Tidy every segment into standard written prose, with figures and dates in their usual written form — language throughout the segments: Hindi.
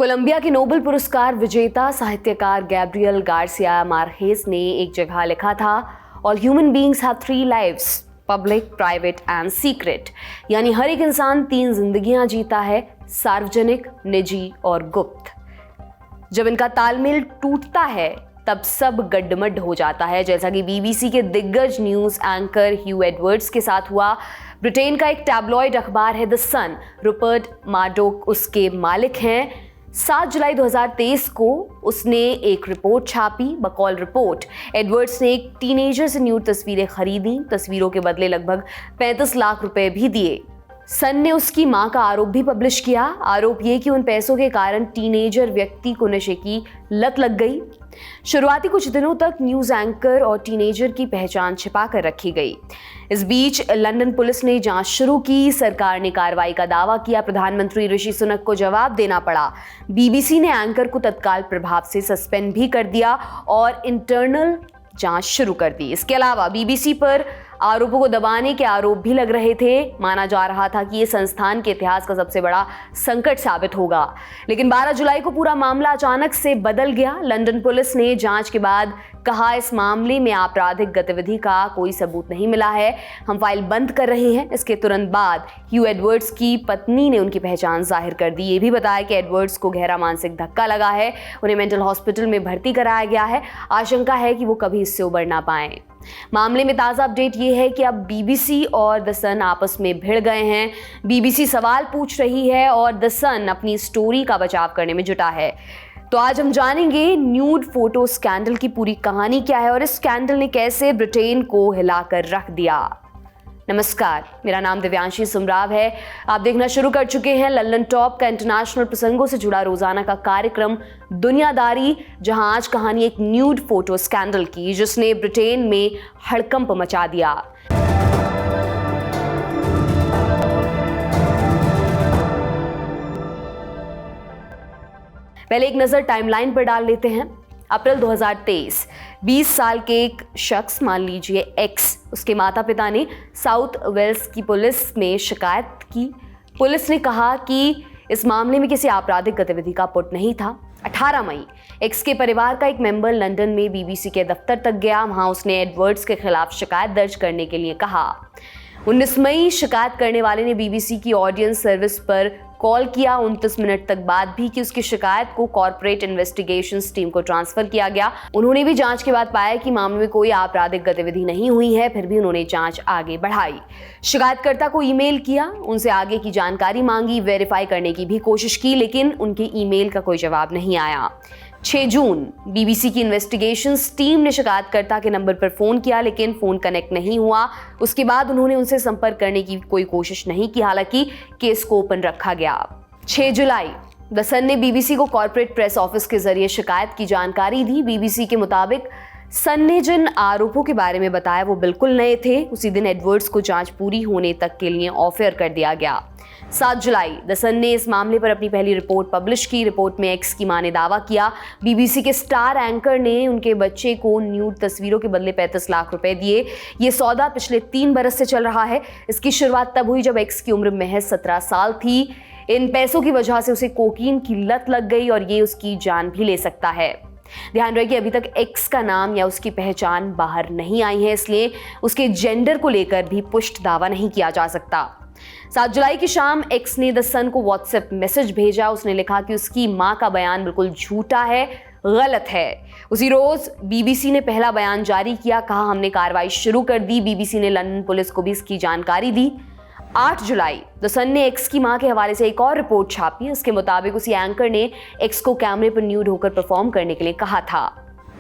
कोलंबिया के नोबेल पुरस्कार विजेता साहित्यकार गैब्रियल गार्सिया मार्केस ने एक जगह लिखा था, all human beings have 3 lives, public, private and secret. यानी हर एक इंसान 3 जिंदगियां जीता है, सार्वजनिक, निजी और गुप्त। जब इनका तालमेल टूटता है तब सब गड्ढमड्ढ हो जाता है, जैसा कि बीबीसी के दिग्गज न्यूज एंकर ह्यू एडवर्ड्स के साथ हुआ। ब्रिटेन का एक टैब्लॉइड अखबार है द सन, रूपर्ट मर्डॉक उसके मालिक हैं। 7 जुलाई 2023 को उसने एक रिपोर्ट छापी। बकौल रिपोर्ट एडवर्ड्स ने एक टीनेजर से न्यूड तस्वीरें खरीदी, तस्वीरों के बदले लगभग 35 लाख रुपए भी दिए। सन ने उसकी मां का आरोप भी पब्लिश किया। आरोप ये कि उन पैसों के कारण टीनेजर व्यक्ति को नशे की लत लग गई। शुरुआती कुछ दिनों तक न्यूज एंकर और टीनेजर की पहचान छिपा कर रखी गई। इस बीच लंदन पुलिस ने जांच शुरू की। सरकार ने कार्रवाई का दावा किया। प्रधानमंत्री ऋषि सुनक को जवाब देना पड़ा। बीबीसी ने एंकर को तत्काल प्रभाव से सस्पेंड भी कर दिया और इंटरनल जांच शुरू कर दी। इसके अलावा बीबीसी पर आरोपों को दबाने के आरोप भी लग रहे थे। माना जा रहा था कि ये संस्थान के इतिहास का सबसे बड़ा संकट साबित होगा। लेकिन 12 जुलाई को पूरा मामला अचानक से बदल गया। लंदन पुलिस ने जांच के बाद कहा, इस मामले में आपराधिक गतिविधि का कोई सबूत नहीं मिला है, हम फाइल बंद कर रहे हैं। इसके तुरंत बाद ह्यू एडवर्ड्स की पत्नी ने उनकी पहचान जाहिर कर दी। ये भी बताया कि एडवर्ड्स को गहरा मानसिक धक्का लगा है, उन्हें मेंटल हॉस्पिटल में भर्ती कराया गया है। आशंका है कि वो कभी इससे उबर ना पाए। मामले में ताज़ा अपडेट ये है कि अब बीबीसी और द सन आपस में भिड़ गए हैं। बीबीसी सवाल पूछ रही है और द सन अपनी स्टोरी का बचाव करने में जुटा है। तो आज हम जानेंगे न्यूड फोटो स्कैंडल की पूरी कहानी क्या है और इस स्कैंडल ने कैसे ब्रिटेन को हिलाकर रख दिया। नमस्कार, मेरा नाम दिव्यांशी सुमराव है। आप देखना शुरू कर चुके हैं लल्लन टॉप का इंटरनेशनल प्रसंगों से जुड़ा रोजाना का कार्यक्रम दुनियादारी, जहां आज कहानी एक न्यूड फोटो स्कैंडल की, जिसने ब्रिटेन में हड़कंप मचा दिया। पहले एक नजर टाइमलाइन पर डाल लेते हैं। अप्रैल 2023, 20 साल के एक शख्स, मान लीजिए एक्स, उसके माता पिता ने साउथ वेल्स की पुलिस में शिकायत की। पुलिस ने कहा कि इस मामले में किसी आपराधिक गतिविधि का पुट नहीं था। 18 मई, एक्स के परिवार का एक मेंबर लंदन में बीबीसी के दफ्तर तक गया। वहां उसने एडवर्ड्स के खिलाफ शिकायत दर्ज करने के लिए कहा। 19 मई, शिकायत करने वाले ने बीबीसी की ऑडियंस सर्विस पर कॉल किया। 29 मिनट तक बाद भी कि उसकी शिकायत को कॉर्पोरेट इन्वेस्टिगेशंस टीम को ट्रांसफर किया गया। उन्होंने भी जांच के बाद पाया कि मामले में कोई आपराधिक गतिविधि नहीं हुई है, फिर भी उन्होंने जांच आगे बढ़ाई। शिकायतकर्ता को ईमेल किया, उनसे आगे की जानकारी मांगी, वेरीफाई करने की भी कोशिश की, लेकिन उनके ईमेल का कोई जवाब नहीं आया। 6 जून, बीबीसी की इन्वेस्टिगेशंस टीम ने शिकायतकर्ता के नंबर पर फोन किया, लेकिन फोन कनेक्ट नहीं हुआ। उसके बाद उन्होंने उनसे संपर्क करने की कोई कोशिश नहीं की, हालांकि केस को ओपन रखा गया। 6 जुलाई, द सन ने बीबीसी को कॉर्पोरेट प्रेस ऑफिस के जरिए शिकायत की जानकारी दी। बीबीसी के मुताबिक सन ने जिन आरोपों के बारे में बताया वो बिल्कुल नए थे। उसी दिन एडवर्ड्स को जांच पूरी होने तक के लिए ऑफर कर दिया गया। 7 जुलाई, द सन ने इस मामले पर अपनी पहली रिपोर्ट पब्लिश की। रिपोर्ट में एक्स की मां ने दावा किया, बीबीसी के स्टार एंकर ने उनके बच्चे को न्यूड तस्वीरों के बदले 35 लाख रुपए दिए। ये सौदा पिछले 3 बरस से चल रहा है। इसकी शुरुआत तब हुई जब एक्स की उम्र महज 17 साल थी। इन पैसों की वजह से उसे कोकीन की लत लग गई और ये उसकी जान भी ले सकता है। ध्यान रहे कि अभी तक एक्स का नाम या उसकी पहचान बाहर नहीं आई है, इसलिए उसके जेंडर को लेकर भी पुष्ट दावा नहीं किया जा सकता। 7 जुलाई की शाम एक्स ने द सन को व्हाट्सएप मैसेज भेजा। उसने लिखा कि उसकी मां का बयान बिल्कुल झूठा है, गलत है। उसी रोज बीबीसी ने पहला बयान जारी किया, कहा हमने कार्रवाई शुरू कर दी। बीबीसी ने लंदन पुलिस को भी इसकी जानकारी दी। 8 जुलाई, द सन ने एक्स की मां के हवाले से एक और रिपोर्ट छापी। उसके मुताबिक उसी एंकर ने एक्स को कैमरे पर न्यूड होकर परफॉर्म करने के लिए कहा था।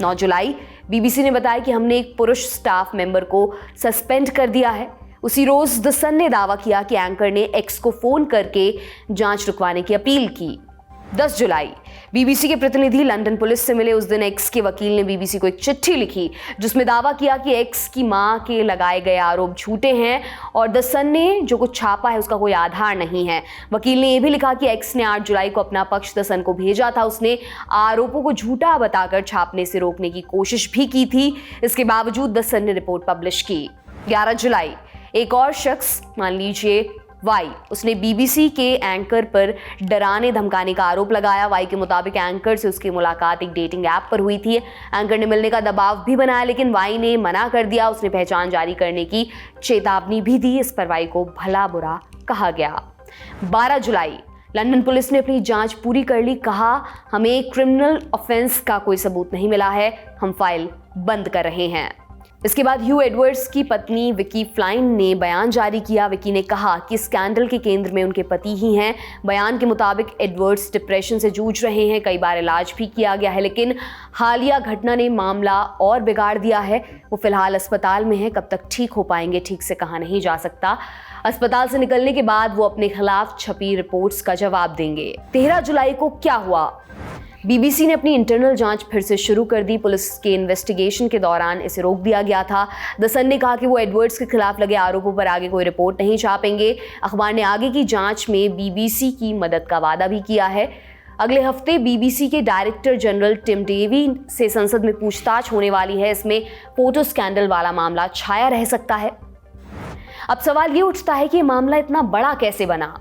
9 जुलाई, बीबीसी ने बताया कि हमने एक पुरुष स्टाफ मेंबर को सस्पेंड कर दिया है। उसी रोज द सन ने दावा किया कि एंकर ने एक्स को फोन करके जांच रुकवाने की अपील की। 10 जुलाई, बीबीसी के प्रतिनिधि लंदन पुलिस से मिले। उस दिन एक्स के वकील ने बीबीसी को एक चिट्ठी लिखी जिसमें दावा किया कि एक्स की मां के लगाए गए आरोप झूठे हैं और द सन ने जो कुछ छापा है उसका कोई आधार नहीं है। वकील ने यह भी लिखा कि एक्स ने 8 जुलाई को अपना पक्ष द सन को भेजा था। उसने आरोपों को झूठा बताकर छापने से रोकने की कोशिश भी की थी। इसके बावजूद द सन ने रिपोर्ट पब्लिश की। 11 जुलाई, एक और शख्स, मान लीजिए वाई, उसने बीबीसी के एंकर पर डराने धमकाने का आरोप लगाया। वाई के मुताबिक एंकर से उसकी मुलाकात एक डेटिंग ऐप पर हुई थी। एंकर ने मिलने का दबाव भी बनाया, लेकिन वाई ने मना कर दिया। उसने पहचान जारी करने की चेतावनी भी दी। इस पर वाई को भला बुरा कहा गया। 12 जुलाई, लंदन पुलिस ने अपनी जांच पूरी कर ली। कहा, हमें क्रिमिनल ऑफेंस का कोई सबूत नहीं मिला है, हम फाइल बंद कर रहे हैं। इसके बाद ह्यू एडवर्ड्स की पत्नी विकी फ्लाइन ने बयान जारी किया। विकी ने कहा कि स्कैंडल के केंद्र में उनके पति ही हैं। बयान के मुताबिक एडवर्ड्स डिप्रेशन से जूझ रहे हैं, कई बार इलाज भी किया गया है, लेकिन हालिया घटना ने मामला और बिगाड़ दिया है। वो फिलहाल अस्पताल में है, कब तक ठीक हो पाएंगे ठीक से कहा नहीं जा सकता। अस्पताल से निकलने के बाद वो अपने खिलाफ छपी रिपोर्ट्स का जवाब देंगे। 13 जुलाई को क्या हुआ? बीबीसी ने अपनी इंटरनल जांच फिर से शुरू कर दी। पुलिस के इन्वेस्टिगेशन के दौरान इसे रोक दिया गया था। द सन ने कहा कि वो एडवर्ड्स के खिलाफ लगे आरोपों पर आगे कोई रिपोर्ट नहीं छापेंगे। अखबार ने आगे की जांच में बीबीसी की मदद का वादा भी किया है। अगले हफ्ते बीबीसी के डायरेक्टर जनरल टिम डेवी से संसद में पूछताछ होने वाली है। इसमें फोटो स्कैंडल वाला मामला छाया रह सकता है। अब सवाल ये उठता है कि ये मामला इतना बड़ा कैसे बना?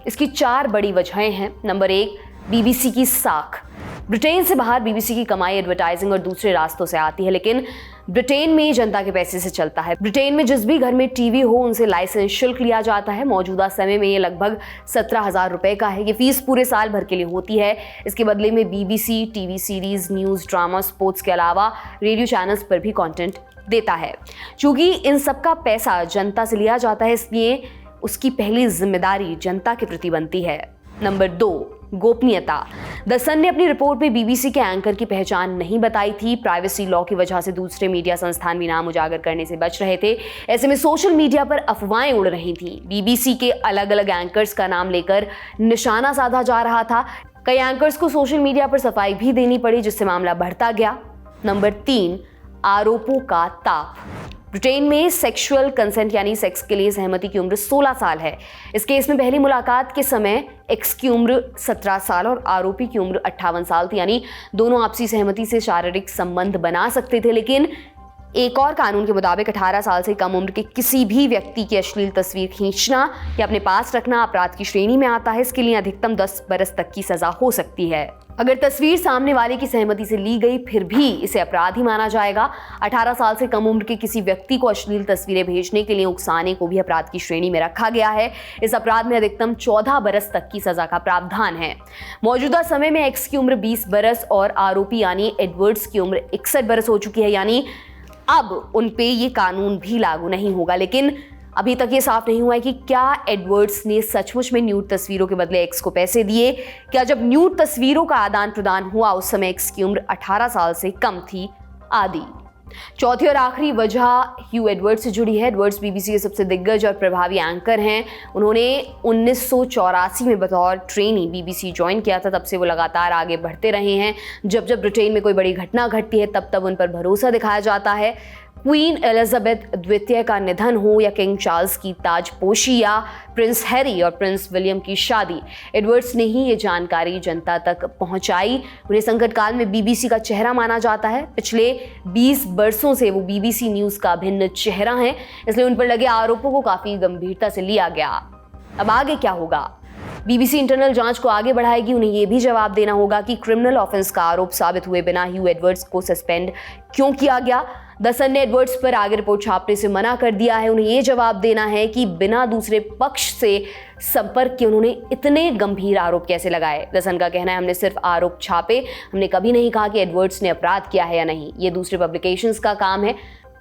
इसकी 4 बड़ी वजहें हैं। नंबर 1, बीबीसी की साख। ब्रिटेन से बाहर बीबीसी की कमाई एडवर्टाइजिंग और दूसरे रास्तों से आती है, लेकिन ब्रिटेन में जनता के पैसे से चलता है। ब्रिटेन में जिस भी घर में टीवी हो उनसे लाइसेंस शुल्क लिया जाता है। मौजूदा समय में ये लगभग 17,000 रुपए का है। ये फीस पूरे साल भर के लिए होती है। इसके बदले में BBC TV series, news, drama, sports के अलावा रेडियो चैनल्स पर भी कंटेंट देता है। चूंकि इन सब का पैसा जनता से लिया जाता है, इसलिए उसकी पहली जिम्मेदारी जनता के प्रति बनती है। नंबर 2, गोपनीयता। द सन ने अपनी रिपोर्ट में बीबीसी के एंकर की पहचान नहीं बताई थी। प्राइवेसी लॉ की वजह से दूसरे मीडिया संस्थान भी नाम उजागर करने से बच रहे थे। ऐसे में सोशल मीडिया पर अफवाहें उड़ रही थी। बीबीसी के अलग अलग एंकर्स का नाम लेकर निशाना साधा जा रहा था। कई एंकर्स को सोशल मीडिया पर सफाई भी देनी पड़ी, जिससे मामला बढ़ता गया। नंबर 3, आरोपों का ताप। ब्रिटेन में सेक्सुअल कंसेंट यानी सेक्स के लिए सहमति की उम्र 16 साल है। इस केस में पहली मुलाकात के समय एक्स की उम्र 17 साल और आरोपी की उम्र 58 साल थी, यानी दोनों आपसी सहमति से शारीरिक संबंध बना सकते थे। लेकिन एक और कानून के मुताबिक 18 साल से कम उम्र के किसी भी व्यक्ति की अश्लील तस्वीर खींचना या अपने पास रखना अपराध की श्रेणी में आता है। इसके लिए अधिकतम 10 बरस तक की सजा हो सकती है। अगर तस्वीर सामने वाले की सहमति से ली गई फिर भी इसे अपराध ही माना जाएगा। 18 साल से कम उम्र के किसी व्यक्ति को अश्लील तस्वीरें भेजने के लिए उकसाने को भी अपराध की श्रेणी में रखा गया है। इस अपराध में अधिकतम 14 बरस तक की सजा का प्रावधान है। मौजूदा समय में एक्स की उम्र 20 बरस और आरोपी यानी एडवर्ड्स की उम्र 61 बरस हो चुकी है, यानी अब उन पे ये कानून भी लागू नहीं होगा। लेकिन अभी तक ये साफ नहीं हुआ है कि क्या एडवर्ड्स ने सचमुच में न्यूड तस्वीरों के बदले एक्स को पैसे दिए। क्या जब न्यूड तस्वीरों का आदान प्रदान हुआ उस समय एक्स की उम्र 18 साल से कम थी, आदि। चौथी और आखिरी वजह ह्यू एडवर्ड्स से जुड़ी है। एडवर्ड्स बीबीसी के सबसे दिग्गज और प्रभावी एंकर हैं। उन्होंने 1984 में बतौर ट्रेनी बीबीसी ज्वाइन किया था। तब से वो लगातार आगे बढ़ते रहे हैं। जब जब ब्रिटेन में कोई बड़ी घटना घटती है तब तब उन पर भरोसा दिखाया जाता है। क्वीन एलिजाबेथ द्वितीय का निधन हो या किंग चार्ल्स की ताजपोशी या प्रिंस हैरी और प्रिंस विलियम की शादी, एडवर्ड्स ने ही ये जानकारी जनता तक पहुंचाई। उन्हें संकट काल में बीबीसी का चेहरा माना जाता है। पिछले 20 वर्षों से वो बीबीसी न्यूज़ का भिन्न चेहरा हैं, इसलिए उन पर लगे आरोपों को काफ़ी गंभीरता से लिया गया। अब आगे क्या होगा? बीबीसी इंटरनल जांच को आगे बढ़ाएगी। उन्हें यह भी जवाब देना होगा कि क्रिमिनल ऑफेंस का आरोप साबित हुए बिना ह्यू एडवर्ड्स को सस्पेंड क्यों किया गया। द सन ने एडवर्ड्स पर आगे रिपोर्ट छापने से मना कर दिया है। उन्हें यह जवाब देना है कि बिना दूसरे पक्ष से संपर्क के उन्होंने इतने गंभीर आरोप कैसे लगाए। द सन का कहना है, हमने सिर्फ आरोप छापे, हमने कभी नहीं कहा कि एडवर्ड्स ने अपराध किया है या नहीं। ये दूसरे पब्लिकेशंस का काम है।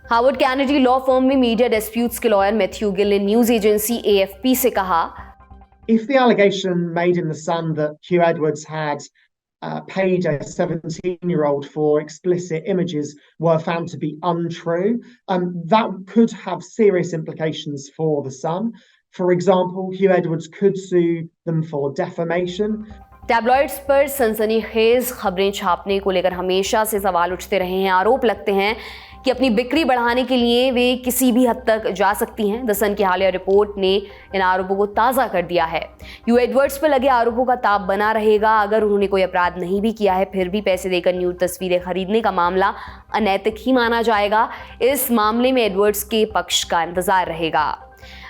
हार्वर्ड कैनेडी लॉ फर्म में मीडिया डिस्प्यूट्स के लॉयर मैथ्यू गिल ने न्यूज एजेंसी AFP से कहा, If the allegation made in The Sun that Hugh Edwards had paid a 17-year-old for explicit images were found to be untrue, that could have serious implications for The Sun. For example, Hugh Edwards could sue them for defamation. Tabloids पर सनसनीखेज खबरें छापने को लेकर हमेशा से सवाल उठते रहे हैं। आरोप लगते हैं कि अपनी बिक्री बढ़ाने के लिए वे किसी भी हद तक जा सकती हैं। द सन की हालिया रिपोर्ट ने इन आरोपों को ताज़ा कर दिया है। ह्यू एडवर्ड्स पर लगे आरोपों का ताप बना रहेगा। अगर उन्होंने कोई अपराध नहीं भी किया है फिर भी पैसे देकर न्यूड तस्वीरें खरीदने का मामला अनैतिक ही माना जाएगा। इस मामले में एडवर्ड्स के पक्ष का इंतजार रहेगा।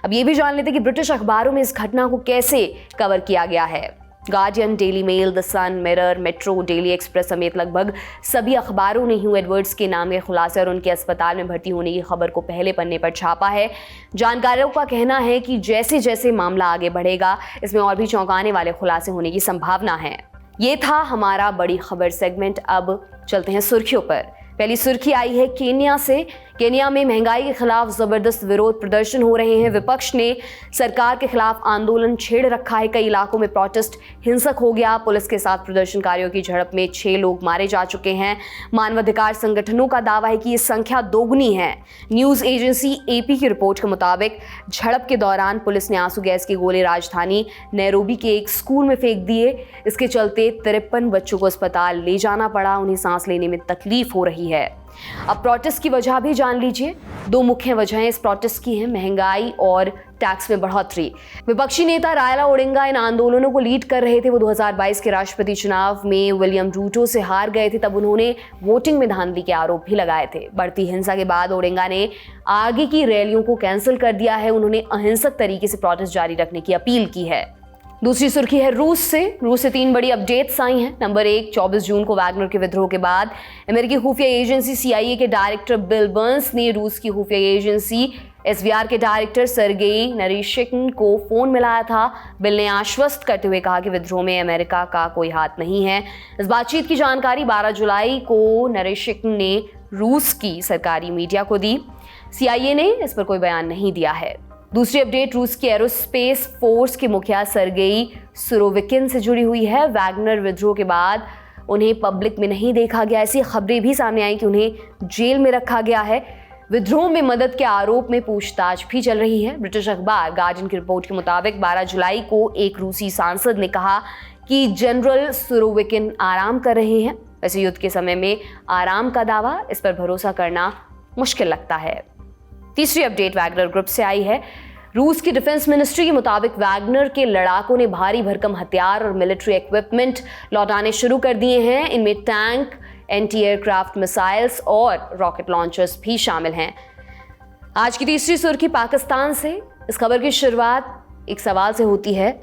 अब ये भी जान लेते हैं कि ब्रिटिश अखबारों में इस घटना को कैसे कवर किया गया है। Guardian, Daily Mail, the Sun, Mirror, Metro, Daily Express समेत लगभग सभी अखबारों ने ह्यू एडवर्ड्स के नाम के खुलासे और उनके अस्पताल में भर्ती होने की खबर को पहले पन्ने पर छापा है। जानकारों का कहना है कि जैसे जैसे मामला आगे बढ़ेगा, इसमें और भी चौंकाने वाले खुलासे होने की संभावना है। ये था हमारा बड़ी खबर सेगमेंट। अब चलते हैं सुर्खियों पर। पहली सुर्खी आई है केन्या से। केन्या में महंगाई के खिलाफ जबरदस्त विरोध प्रदर्शन हो रहे हैं। विपक्ष ने सरकार के खिलाफ आंदोलन छेड़ रखा है। कई इलाकों में प्रोटेस्ट हिंसक हो गया। पुलिस के साथ प्रदर्शनकारियों की झड़प में 6 लोग मारे जा चुके हैं। मानवाधिकार संगठनों का दावा है कि ये संख्या दोगुनी है। न्यूज एजेंसी AP की रिपोर्ट के मुताबिक झड़प के दौरान पुलिस ने आंसू गैस के गोले राजधानी नैरोबी के एक स्कूल में फेंक दिए। इसके चलते 53 बच्चों को अस्पताल ले जाना पड़ा। उन्हें सांस लेने में तकलीफ हो रही है। अब प्रोटेस्ट की वजह भी जान लीजिए। 2 मुख्य वजहें इस प्रोटेस्ट की हैं, महंगाई और टैक्स में बढ़ोतरी। विपक्षी नेता रायला ओडिंगा इन आंदोलनों को लीड कर रहे थे। वो 2022 के राष्ट्रपति चुनाव में विलियम रूटो से हार गए थे। तब उन्होंने वोटिंग में धांधली के आरोप भी लगाए थे। बढ़ती हिंसा के बाद ओडिंगा ने आगे की रैलियों को कैंसिल कर दिया है। उन्होंने अहिंसक तरीके से प्रोटेस्ट जारी रखने की अपील की है। दूसरी सुर्खी है रूस से 3 बड़ी अपडेट्स आई हैं। नंबर 1, 24 जून को वैगनर के विद्रोह के बाद अमेरिकी खुफिया एजेंसी CIA के डायरेक्टर बिल बर्न्स ने रूस की खुफिया एजेंसी SVR के डायरेक्टर सर्गेई नरीशिकिन को फोन मिलाया था। बिल ने आश्वस्त करते हुए कहा कि विद्रोह में अमेरिका का कोई हाथ नहीं है। इस बातचीत की जानकारी 12 जुलाई को नरीशिकिन ने रूस की सरकारी मीडिया को दी। CIA ने इस पर कोई बयान नहीं दिया है। दूसरी अपडेट रूस की एरोस्पेस फोर्स के मुखिया सर्गेई सुरोविकिन से जुड़ी हुई है। वैगनर विद्रोह के बाद उन्हें पब्लिक में नहीं देखा गया। ऐसी खबरें भी सामने आई कि उन्हें जेल में रखा गया है। विद्रोह में मदद के आरोप में पूछताछ भी चल रही है। ब्रिटिश अखबार गार्डियन की रिपोर्ट के मुताबिक 12 जुलाई को एक रूसी सांसद ने कहा कि जनरल सुरोविकिन आराम कर रहे हैं। वैसे युद्ध के समय में आराम का दावा, इस पर भरोसा करना मुश्किल लगता है। तीसरी अपडेट वैगनर ग्रुप से आई है। रूस की डिफेंस मिनिस्ट्री के मुताबिक वैगनर के लड़ाकों ने भारी भरकम हथियार और मिलिट्री इक्विपमेंट लौटाने शुरू कर दिए हैं। इनमें टैंक, एंटी एयरक्राफ्ट मिसाइल्स और रॉकेट लॉन्चर्स भी शामिल हैं। आज की तीसरी सुर्खी पाकिस्तान से। इस खबर की शुरुआत एक सवाल से होती है,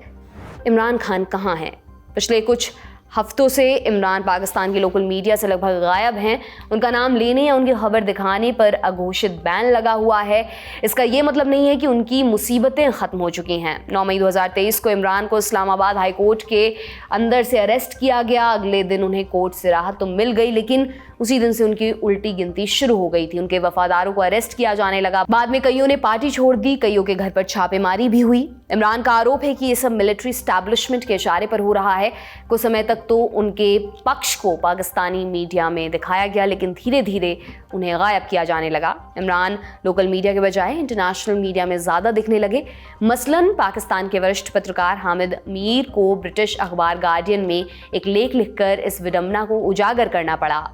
इमरान खान कहाँ हैं? पिछले कुछ हफ्तों से इमरान पाकिस्तान की लोकल मीडिया से लगभग गायब हैं। उनका नाम लेने या उनकी खबर दिखाने पर अघोषित बैन लगा हुआ है। इसका ये मतलब नहीं है कि उनकी मुसीबतें ख़त्म हो चुकी हैं। 9 मई 2023 को इमरान को इस्लामाबाद हाई कोर्ट के अंदर से अरेस्ट किया गया। अगले दिन उन्हें कोर्ट से राहत तो मिल गई, लेकिन उसी दिन से उनकी उल्टी गिनती शुरू हो गई थी। उनके वफादारों को अरेस्ट किया जाने लगा। बाद में कईयों ने पार्टी छोड़ दी, कईयों के घर पर छापेमारी भी हुई। इमरान का आरोप है कि ये सब मिलिट्री एस्टैब्लिशमेंट के इशारे पर हो रहा है। कुछ समय तक तो उनके पक्ष को पाकिस्तानी मीडिया में दिखाया गया, लेकिन धीरे धीरे उन्हें गायब किया जाने लगा। इमरान लोकल मीडिया के बजाय इंटरनेशनल मीडिया में ज़्यादा दिखने लगे। मसलन पाकिस्तान के वरिष्ठ पत्रकार हामिद मीर को ब्रिटिश अखबार गार्डियन में एक लेख लिखकर इस विडंबना को उजागर करना पड़ा।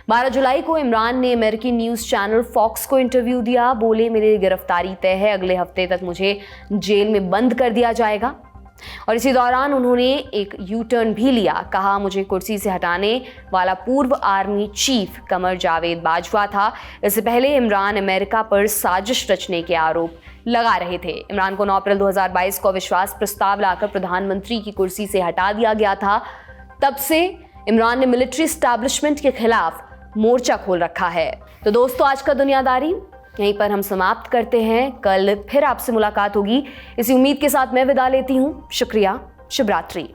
12 जुलाई को इमरान ने अमेरिकी न्यूज़ चैनल फॉक्स को इंटरव्यू दिया। बोले, मेरी गिरफ्तारी तय है, अगले हफ्ते तक मुझे जेल में बंद कर दिया जाएगा। और इसी दौरान उन्होंने एक यू टर्न भी लिया। कहा, मुझे कुर्सी से हटाने वाला पूर्व आर्मी चीफ कमर जावेद बाजवा था। इससे पहले इमरान अमेरिका पर साजिश रचने के आरोप लगा रहे थे। इमरान को 9 अप्रैल 2022 को अविश्वास प्रस्ताव लाकर प्रधानमंत्री की कुर्सी से हटा दिया गया था। तब से इमरान ने मिलिट्री एस्टैब्लिशमेंट के खिलाफ मोर्चा खोल रखा है। तो दोस्तों, आज का दुनियादारी यहीं पर हम समाप्त करते हैं। कल फिर आपसे मुलाकात होगी, इसी उम्मीद के साथ मैं विदा लेती हूँ। शुक्रिया, शुभ रात्रि।